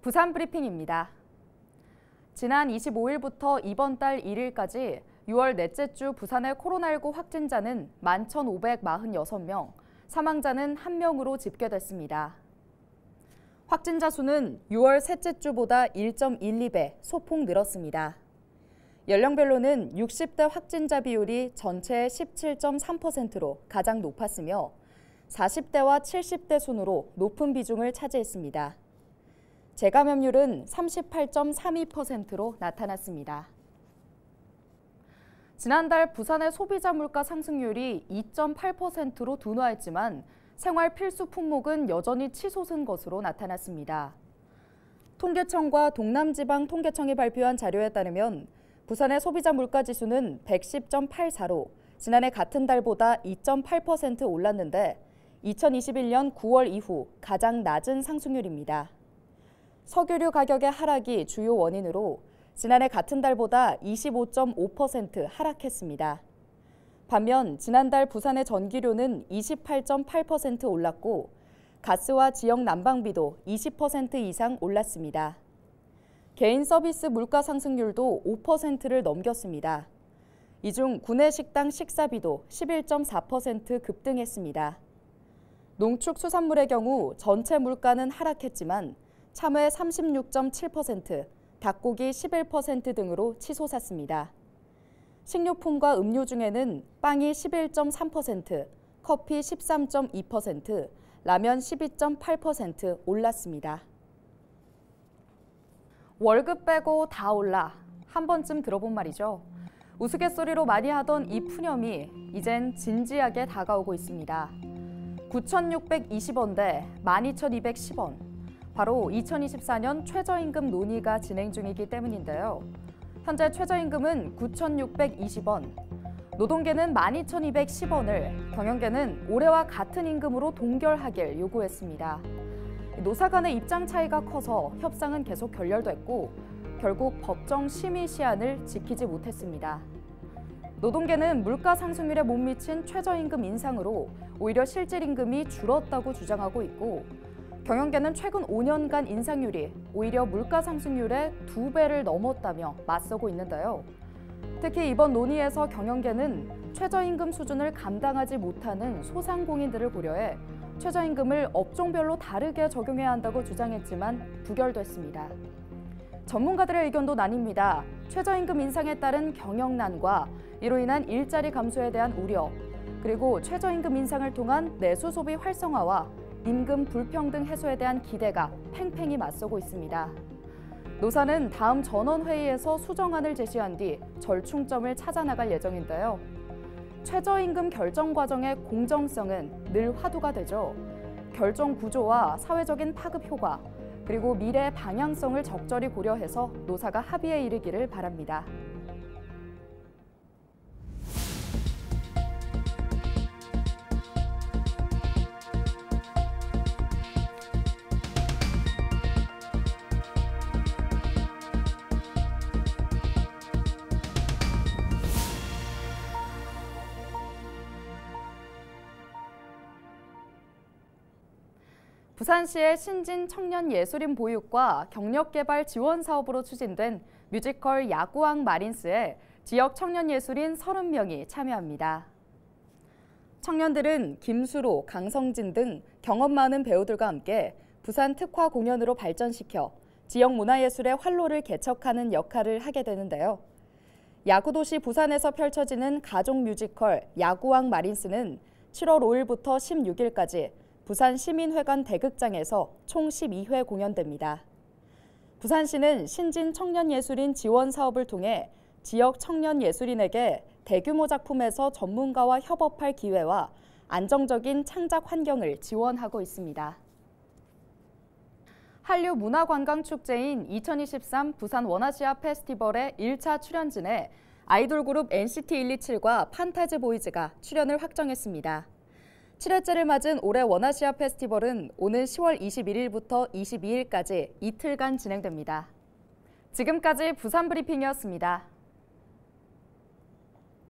부산 브리핑입니다. 지난 25일부터 이번 달 1일까지 6월 넷째 주 부산의 코로나19 확진자는 11,546명, 사망자는 1명으로 집계됐습니다. 확진자 수는 6월 셋째 주보다 1.12배 소폭 늘었습니다. 연령별로는 60대 확진자 비율이 전체의 17.3%로 가장 높았으며 40대와 70대 순으로 높은 비중을 차지했습니다. 재감염률은 38.32%로 나타났습니다. 지난달 부산의 소비자 물가 상승률이 2.8%로 둔화했지만 생활 필수 품목은 여전히 치솟은 것으로 나타났습니다. 통계청과 동남지방통계청이 발표한 자료에 따르면 부산의 소비자 물가 지수는 110.84로 지난해 같은 달보다 2.8% 올랐는데 2021년 9월 이후 가장 낮은 상승률입니다. 석유류 가격의 하락이 주요 원인으로 지난해 같은 달보다 25.5% 하락했습니다. 반면 지난달 부산의 전기료는 28.8% 올랐고 가스와 지역 난방비도 20% 이상 올랐습니다. 개인 서비스 물가 상승률도 5%를 넘겼습니다. 이 중 구내 식당 식사비도 11.4% 급등했습니다. 농축수산물의 경우 전체 물가는 하락했지만 참외 36.7%, 닭고기 11% 등으로 치솟았습니다. 식료품과 음료 중에는 빵이 11.3%, 커피 13.2%, 라면 12.8% 올랐습니다. 월급 빼고 다 올라. 한 번쯤 들어본 말이죠. 우스갯소리로 많이 하던 이 푸념이 이젠 진지하게 다가오고 있습니다. 9,620원 대 12,210원. 바로 2024년 최저임금 논의가 진행 중이기 때문인데요. 현재 최저임금은 9,620원, 노동계는 12,210원을, 경영계는 올해와 같은 임금으로 동결하길 요구했습니다. 노사 간의 입장 차이가 커서 협상은 계속 결렬됐고 결국 법정 심의 시한을 지키지 못했습니다. 노동계는 물가 상승률에 못 미친 최저임금 인상으로 오히려 실질 임금이 줄었다고 주장하고 있고 경영계는 최근 5년간 인상률이 오히려 물가 상승률의 2배를 넘었다며 맞서고 있는데요. 특히 이번 논의에서 경영계는 최저임금 수준을 감당하지 못하는 소상공인들을 고려해 최저임금을 업종별로 다르게 적용해야 한다고 주장했지만 부결됐습니다. 전문가들의 의견도 나뉩니다. 최저임금 인상에 따른 경영난과 이로 인한 일자리 감소에 대한 우려, 그리고 최저임금 인상을 통한 내수 소비 활성화와 임금 불평등 해소에 대한 기대가 팽팽히 맞서고 있습니다. 노사는 다음 전원회의에서 수정안을 제시한 뒤 절충점을 찾아나갈 예정인데요. 최저임금 결정 과정의 공정성은 늘 화두가 되죠. 결정 구조와 사회적인 파급 효과, 그리고 미래의 방향성을 적절히 고려해서 노사가 합의에 이르기를 바랍니다. 부산시의 신진 청년 예술인 보육과 경력개발 지원 사업으로 추진된 뮤지컬 야구왕 마린스에 지역 청년 예술인 30명이 참여합니다. 청년들은 김수로, 강성진 등 경험 많은 배우들과 함께 부산 특화 공연으로 발전시켜 지역 문화예술의 활로를 개척하는 역할을 하게 되는데요. 야구도시 부산에서 펼쳐지는 가족 뮤지컬 야구왕 마린스는 7월 5일부터 16일까지 부산 시민회관 대극장에서 총 12회 공연됩니다. 부산시는 신진 청년예술인 지원 사업을 통해 지역 청년 예술인에게 대규모 작품에서 전문가와 협업할 기회와 안정적인 창작 환경을 지원하고 있습니다. 한류 문화관광축제인 2023 부산 원아시아 페스티벌의 1차 출연진에 아이돌 그룹 NCT 127과 판타지 보이즈가 출연을 확정했습니다. 7회째를 맞은 올해 원아시아 페스티벌은 오는 10월 21일부터 22일까지 이틀간 진행됩니다. 지금까지 부산 브리핑이었습니다.